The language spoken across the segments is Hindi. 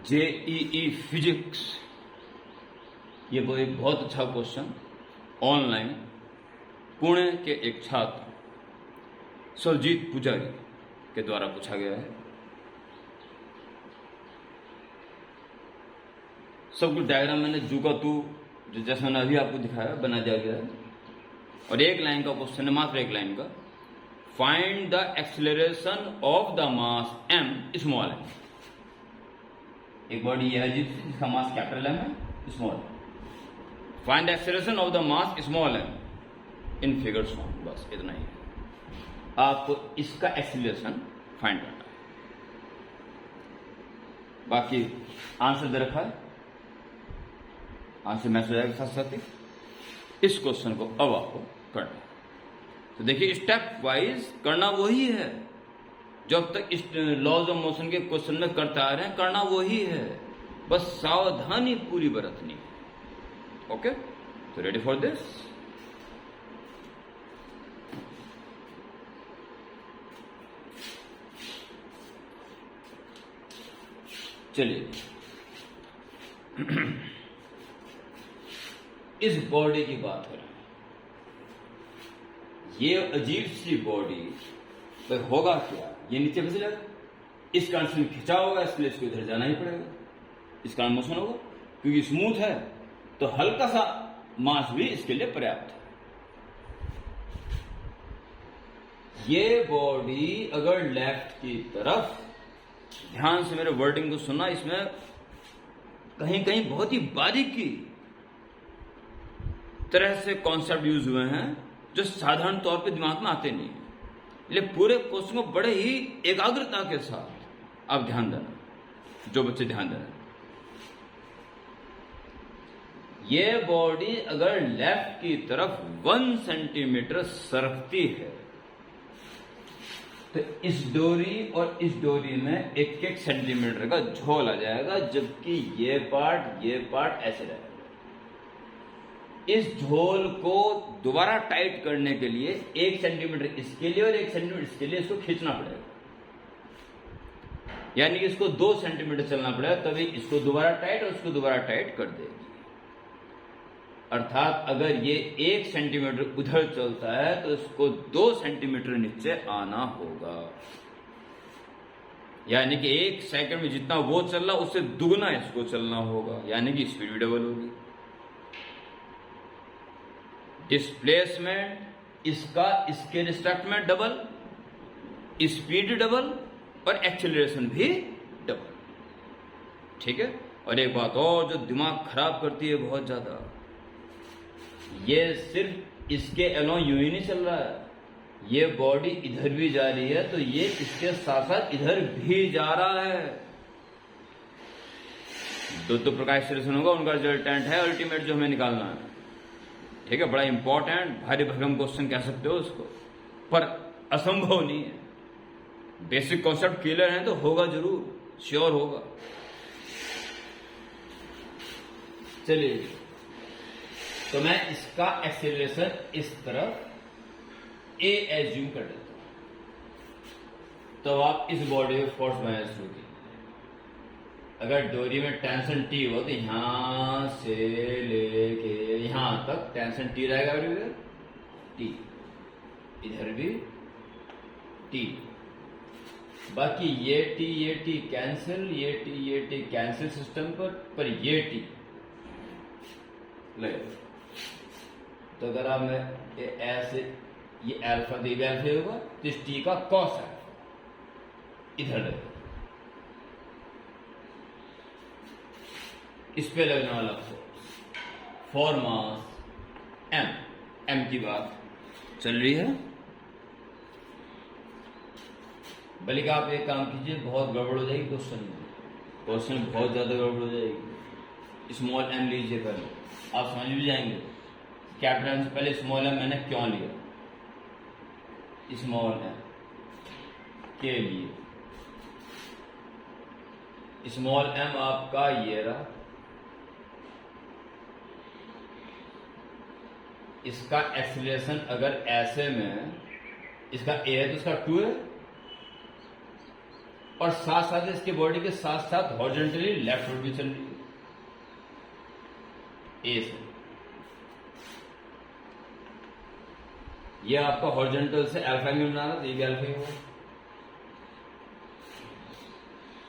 जेईई फिजिक्स, ये वो एक बहुत अच्छा क्वेश्चन ऑनलाइन पुणे के एक छात्र सुरजीत पुजारी के द्वारा पूछा गया है। सब कुछ डायग्राम मैंने जू का तू जो जैसा मैंने अभी आपको दिखाया बना दिया गया है, और एक लाइन का क्वेश्चन है, मात्र एक लाइन का। Find the acceleration of the mass m small m। एक बॉडी यह है जिसका मास कैपिटल M है, small. Find the acceleration of the mass small m in figure form. बस इतना ही है, आपको इसका एक्सेलरेशन फाइंड करना है। बाकी आंसर दे रखा है, आंसर मैच हो जाएगा साथ साथ ही। इस क्वेश्चन को अब आपको करना है। तो देखिए स्टेप वाइज करना वही है जो अब तक इस लॉज ऑफ मोशन के क्वेश्चन में करते आ रहे हैं, करना वही है, बस सावधानी पूरी बरतनी है। ओके, तो रेडी फॉर दिस। चलिए इस बॉडी की बात करें। ये अजीब सी बॉडी तो होगा क्या, ये नीचे फिसलेगा, इस कारण से खिंचा होगा, इसलिए इसको इधर जाना ही पड़ेगा, इस कारण मोशन होगा। क्योंकि स्मूथ है तो हल्का सा मास भी इसके लिए पर्याप्त है। ये बॉडी अगर लेफ्ट की तरफ, ध्यान से मेरे वर्डिंग को सुनना, इसमें कहीं कहीं बहुत ही बारीकी तरह से कॉन्सेप्ट यूज हुए हैं जो साधारण तौर पे दिमाग में आते नहीं है। इसलिए पूरे क्वेश्चन को बड़े ही एकाग्रता के साथ आप ध्यान देना, जो बच्चे ध्यान देना। ये बॉडी अगर लेफ्ट की तरफ 1 सेंटीमीटर सरकती है तो इस डोरी और इस डोरी में 1-1 सेंटीमीटर का झोल आ जाएगा, जबकि ये पार्ट ऐसे रहेगा। इस झोल को दोबारा टाइट करने के लिए 1 सेंटीमीटर इसके लिए और 1 सेंटीमीटर इसके लिए इसको खींचना पड़ेगा, यानी कि इसको 2 सेंटीमीटर चलना पड़ेगा, तभी इसको दोबारा टाइट और इसको दोबारा टाइट कर देगी। अर्थात अगर ये 1 सेंटीमीटर उधर चलता है तो इसको 2 सेंटीमीटर नीचे आना होगा, यानी कि 1 सेकंड में जितना वो चल रहा उससे दुगना इसको चलना होगा, यानी कि स्पीड भी डबल होगी। डिस्प्लेसमेंट इसका इसके रिस्पेक्ट में डबल, स्पीड डबल और एक्सेलरेशन भी डबल। ठीक है। और एक बात और जो दिमाग खराब करती है बहुत ज्यादा, ये सिर्फ इसके अलोंग यूं ही नहीं चल रहा है, ये बॉडी इधर भी जा रही है तो ये इसके साथ साथ इधर भी जा रहा है। दो प्रकार एक्सेलरेशन होगा, उनका रिजल्टेंट है अल्टीमेट जो हमें निकालना है। ठीक है, बड़ा इंपॉर्टेंट भारी भरकम क्वेश्चन कह सकते हो उसको, पर असंभव नहीं है। बेसिक कॉन्सेप्ट क्लियर है तो होगा जरूर, श्योर होगा। चलिए, तो मैं इसका एक्सेलरेशन इस तरफ ए एज्यूम कर देता हूं, तो आप इस बॉडी में फोर्स महसूस होगी। अगर डोरी में टेंशन टी हो तो यहां से लेके यहां तक टेंशन टी रहेगा, टी, इधर भी टी, बाकी ये टी कैंसिल, ये टी कैंसिल सिस्टम पर ये टी लगे। तो अगर आप मैं ऐसे ये अल्फा दी अल्फा होगा तो इस टी का कॉस अल्फा इधर लगेगा, इस पे लगने वाला फोर्स मास एम की बात चल रही है। बल्कि आप एक काम कीजिए, बहुत गड़बड़ हो जाएगी क्वेश्चन बहुत ज्यादा गड़बड़ हो जाएगी। स्मॉल एम लीजिए, पहले आप समझ भी जाएंगे कैपिटल से पहले स्मॉल एम मैंने क्यों लिया। स्मॉल एम के लिए स्मॉल एम आपका ये रहा, इसका एक्सीलरेशन अगर ऐसे में इसका ए है तो इसका 2 है, और साथ साथ इसके बॉडी के साथ साथ हॉरिजॉन्टली लेफ्ट रोड भी चल रही है ए से। ये आपका हॉरिजॉन्टल से अल्फा एंगल बना रहा था, ये भी अल्फा ही होगा।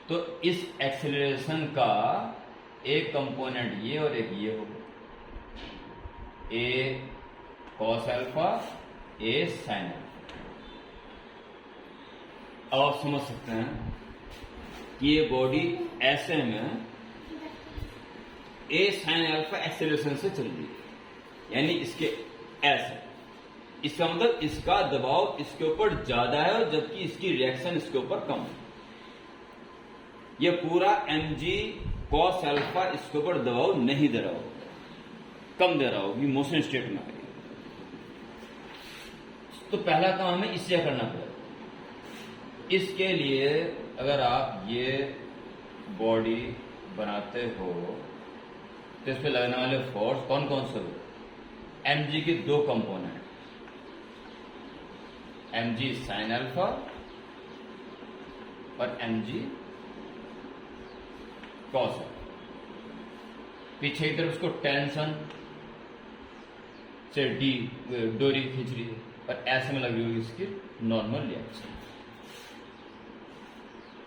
तो इस एक्सेलरेशन का एक कंपोनेंट ये और एक ये होगा, ए कॉस अल्फा ए साइन अल्फा। अब आप समझ सकते हैं कि ये बॉडी ऐसे में ए साइन अल्फा एक्सेलरेशन से चल रही है, यानी इसके ऐसे। इसका मतलब इसका दबाव इसके ऊपर ज्यादा है और जबकि इसकी रिएक्शन इसके ऊपर कम है। ये पूरा mg cos अल्फा इसके ऊपर दबाव नहीं दे रहा होगा, कम दे रहा होगी, मोशन स्टेट में आ गई। तो पहला काम हमें इससे करना पड़ेगा। इसके लिए अगर आप ये बॉडी बनाते हो तो इस पे लगने वाले फोर्स कौन कौन से हो? mg के दो कंपोनेंट, mg साइन अल्फा और mg कॉस अल्फा। पीछे की तरफ उसको टेंशन से डोरी खींच रही है और ऐसे में लगी हुई इसकी नॉर्मल रिएक्शन।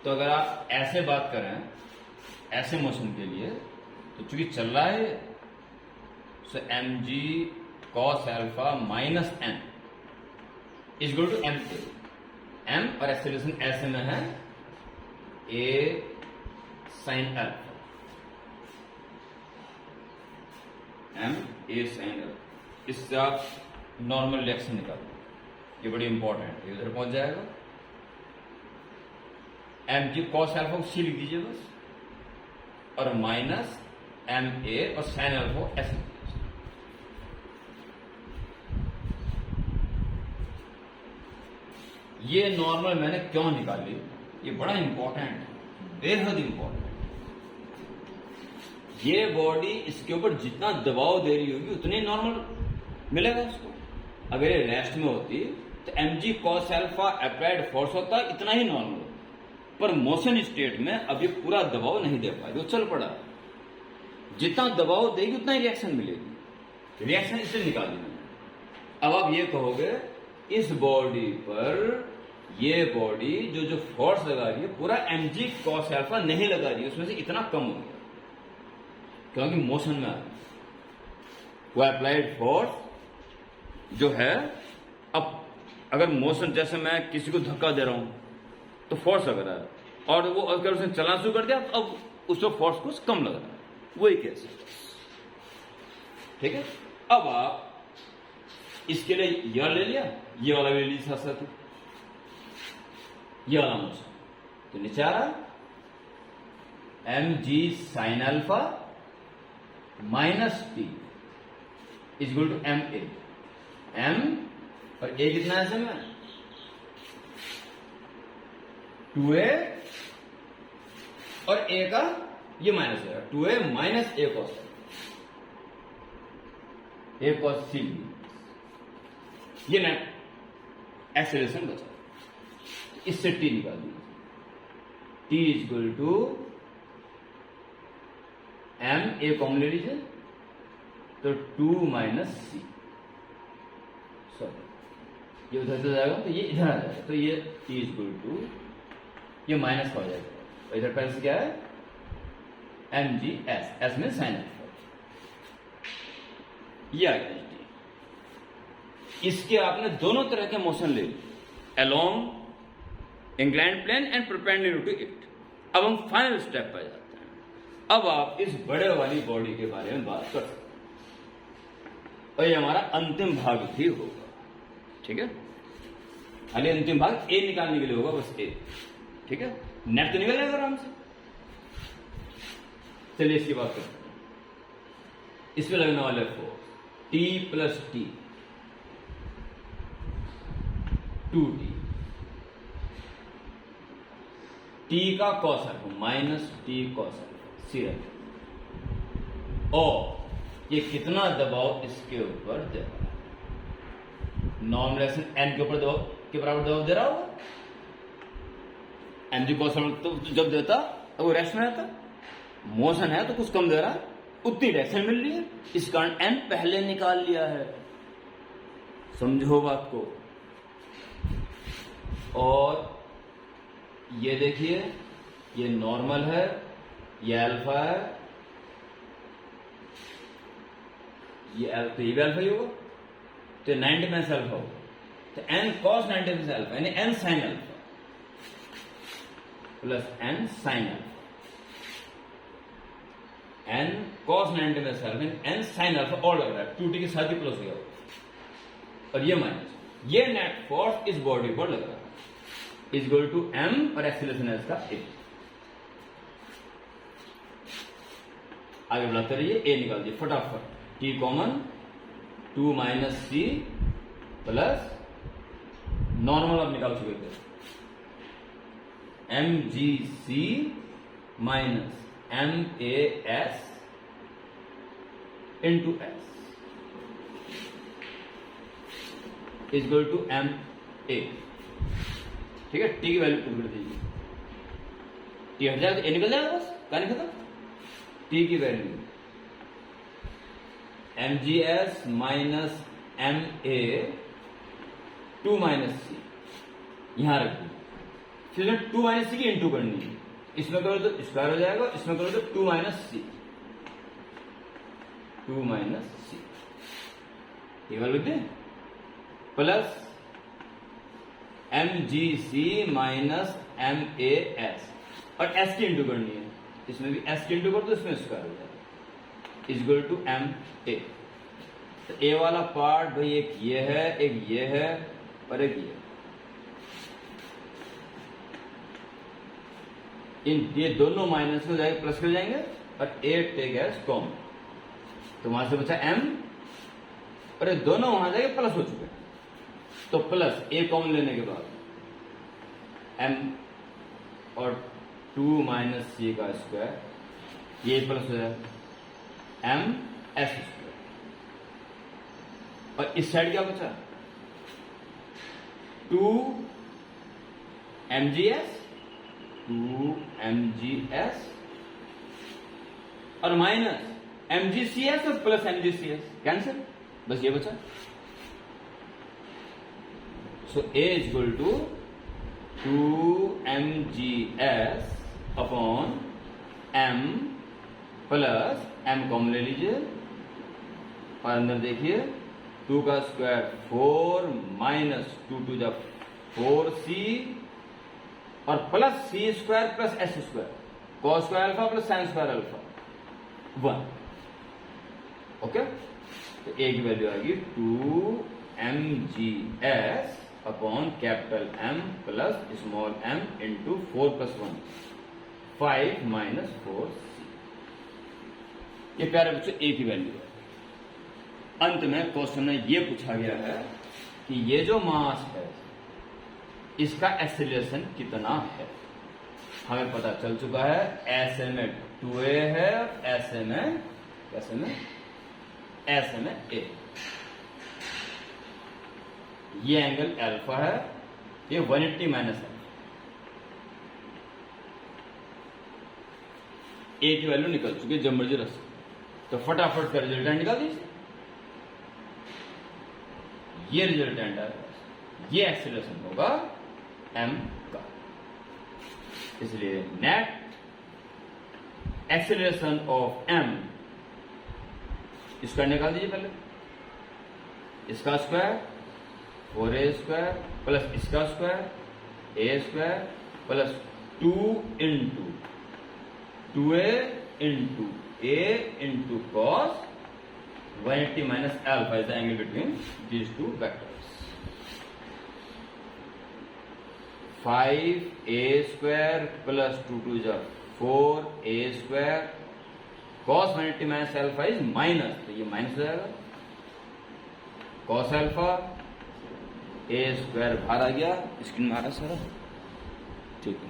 तो अगर आप ऐसे बात करें ऐसे मोशन के लिए, तो चूंकि चल रहा है so mg cos alpha minus m is equal to m और एक्सेलरेशन ऐसे में है a sine alpha, m a sine alpha. इससे आप नॉर्मल रिएक्शन निकालो, ये बड़ी इंपॉर्टेंट है, इधर पहुंच जाएगा। mg cos अल्फा को सी लिख दीजिए बस, और माइनस ma और साइन अल्फा ऐसे। ये नॉर्मल मैंने क्यों निकाली, ये बड़ा इंपॉर्टेंट है, बेहद इंपॉर्टेंट। ये बॉडी इसके ऊपर जितना दबाव दे रही होगी उतने नॉर्मल मिलेगा इसको। अगर ये रेस्ट में होती तो mg cos alpha applied force होता इतना ही नॉर्मल, पर मोशन स्टेट में अब ये पूरा दबाव नहीं दे पाएगी, वो चल पड़ा। जितना दबाव देगी उतना ही रिएक्शन मिलेगी, रिएक्शन इससे निकाल देना। अब आप ये कहोगे इस बॉडी पर ये बॉडी जो फोर्स लगा रही है पूरा mg cos अल्फा नहीं लगा रही है, उसमें से इतना कम हो गया क्योंकि मोशन में आ रही। वो अप्लाइड फोर्स जो है, अब अगर मोशन जैसे मैं किसी को धक्का दे रहा हूं तो फोर्स लग रहा है, और वो अगर उसने चलना शुरू कर दिया तो अब उसको फोर्स कुछ कम लग रहा है, वही केस है। ठीक है, अब आप इसके लिए यह ले लिया, ये वाला ले लीजिए साथ साथ, ये वाला मोशन तो नीचे आ रहा mg sine alpha minus T is equal to m a, m और a कितना है इसमें 2a और a का ये माइनस है 2a minus a cos c, ये नेट एक्सेलरेशन बचा। इससे t निकाल दीजिए, t is equal to m, a common ले लीजिए तो 2 माइनस सी, सॉरी ये उधर से जाएगा तो ये इधर आ जाएगा, तो ये t इज इक्वल टू ये माइनस का हो जाएगा, और इधर पहले से क्या है mg s, s में साइन अल्फा, ये आ गया t। इसके आपने दोनों तरह के मोशन ले लिए, along inclined plane and perpendicular to it. अब हम फाइनल स्टेप पर जाते हैं। अब आप इस बड़े वाली बॉडी के बारे में बात कर सकते हैं, और ये हमारा अंतिम भाग भी होगा। ठीक है, खाली अंतिम भाग ए निकालने के लिए होगा, बस ए। ठीक है, नेट तो निकल जाएगा आराम से। चलिए इसकी बात करते हैं। इसमें लगने वाले force T plus T 2t, T का cos alpha minus T cos alpha C, और ये कितना दबाव इसके ऊपर दे रहा है, नॉर्मल एक्शन एन के ऊपर दबाव के बराबर दबाव दे रहा होगा। mg cos तो जब देता तो वो रेस्ट में रहता, मोशन है तो कुछ कम दे रहा है, उतनी डायरेक्शन मिल रही है, इस कारण n पहले निकाल लिया है। समझो बात को। और ये देखिए, ये नॉर्मल है, ये अल्फा है, ये अल्फा, ये भी अल्फा ही होगा, तो 90 में से अल्फा होगा, तो n cos 90 में से अल्फा यानी n sin alpha plus n sin alpha, n cos 90 में से अल्फा n sin अल्फा और लग रहा है, 2t के साथ ही प्लस हो गया, और ये माइनस, ये नेट फोर्स इस बॉडी पर लग रहा है इज इक्वल टू m और एक्सीलरेशन है इसका a। आगे बढ़ाते रहिए, a निकाल दिए फटाफट, t common 2 minus c plus normal अब निकाल चुके थे, mgc minus mas into s is equal to ma। ठीक है, टी की वैल्यू पुट कर दीजिए, टी हट जाएगा, ए निकल जाएगा, बस कहानी खत्म। टी की value mgs minus ma 2 minus C, यहां रख दी, फिर 2 माइनस सी की इंटू करनी है, इसमें करो तो स्क्वायर हो जाएगा, इसमें करो तो 2 माइनस सी, 2 माइनस सी, ये वाला लिख दें, प्लस mgc माइनस mas, और s की इंटू करनी है, इसमें भी s की इंटू कर दो, इसमें स्क्वायर हो जाएगा, इज इक्वल टू ma। तो a वाला पार्ट भाई एक ये है, एक ये है, और एक ये, इन ये दोनों माइनस हो जाएंगे, प्लस हो जाएंगे, और a टेक एज कॉमन, तो वहां से बचा m, और ये दोनों वहां जाएंगे, प्लस हो चुके हैं, तो प्लस a कॉमन लेने के बाद m और 2 माइनस सी का स्क्वायर, ये प्लस हो जाएगा m s स्क्वायर, और इस साइड क्या बचा 2 mgs और माइनस mgcs और प्लस mgcs, कैंसिल, बस ये बचा। So A is equal to 2 mgs upon m plus m common ले लीजिए, और अंदर देखिए 2 का square 4 minus 2 to the 4c और plus c square plus s square, cos square alpha plus sin square alpha 1। Okay, तो A की वैल्यू आएगी 2 mgs upon capital M plus small m into 4 plus 1 5 minus 4c। ये प्यारे बच्चों A की वैल्यू है। अंत में क्वेश्चन में ये पूछा गया है कि ये जो मास है इसका एक्सेलरेशन कितना है। हमें पता चल चुका है, ऐसे में 2a है, ऐसे में कैसे में ऐसे में a, ये एंगल अल्फा है, ये 180 माइनस है। ए की वैल्यू निकल चुकी है, जब मर्जी रख सकते, तो फटाफट का रिजल्टेंट निकाल दीजिए। ये रिजल्टेंट है, ये एक्सेलरेशन होगा m का, इसलिए नेट एक्सेलरेशन ऑफ m इसका निकाल दीजिए पहले, इसका स्क्वायर 4a स्क्वायर प्लस इसका square a square plus 2 into 2a into a into cos 180 minus alpha is the angle between these two vectors. 5a square plus 2 two जा 4a square cos 180 minus alpha is minus, तो ये माइनस हो जाएगा, cos अल्फा a स्क्वायर बाहर आ गया, स्क्रीन में आ रहा सारा ठीक है,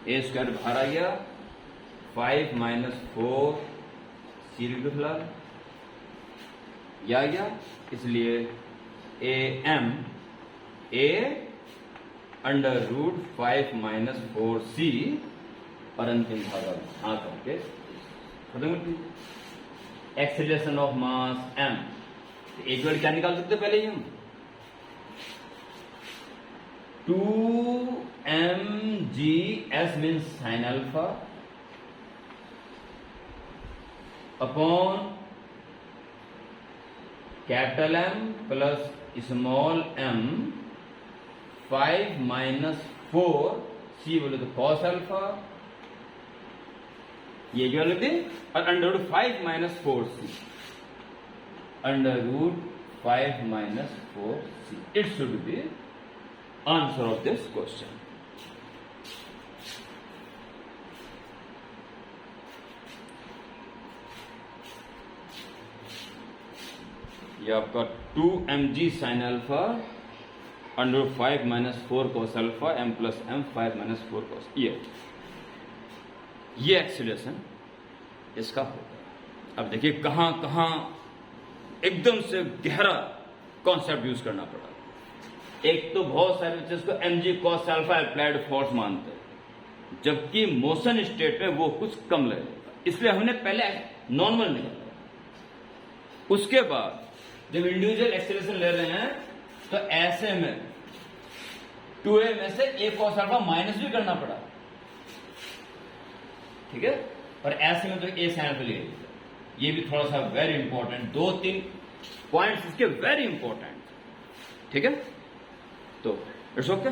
a स्क्वायर बाहर आ गया, 5 माइनस 4 सी लिख दो फिलहाल, यह आ गया, इसलिए a m a under root 5 minus 4c और अंतिम भाग हाँ करके खत्म करती। एक्सेलरेशन ऑफ मास m, एक बार क्या निकाल सकते पहले ही हम 2mgs means sine alpha upon capital M plus small m 5 minus 4c बोले तो कॉस अल्फा, ये क्या लिखते हैं, और under root 5 minus 4c, under root 5 minus 4c, it should be answer of this question. ये आपका 2mg sine alpha under 5 minus 4 cos alpha m plus m 5 minus 4 cos, ये एक्सीलरेशन इसका होगा। अब देखिए कहां कहां एकदम से गहरा कॉन्सेप्ट यूज करना पड़ा। एक तो बहुत सारे बच्चे इसको mg cos alpha applied force मानते हैं, जबकि मोशन स्टेट में वो कुछ कम लगेगा, इसलिए हमने पहले नॉर्मल निकाला। उसके बाद जब इंडिविजुअल एक्सेलरेशन ले रहे हैं तो ऐसे में 2a में से a cos अल्फा माइनस भी करना पड़ा, ठीक है, और ऐसे में तो a sin अल्फा ले, ये भी थोड़ा सा वेरी इंपॉर्टेंट, 2-3 पॉइंट्स इसके वेरी इंपॉर्टेंट, ठीक है। तो इट्स ओके।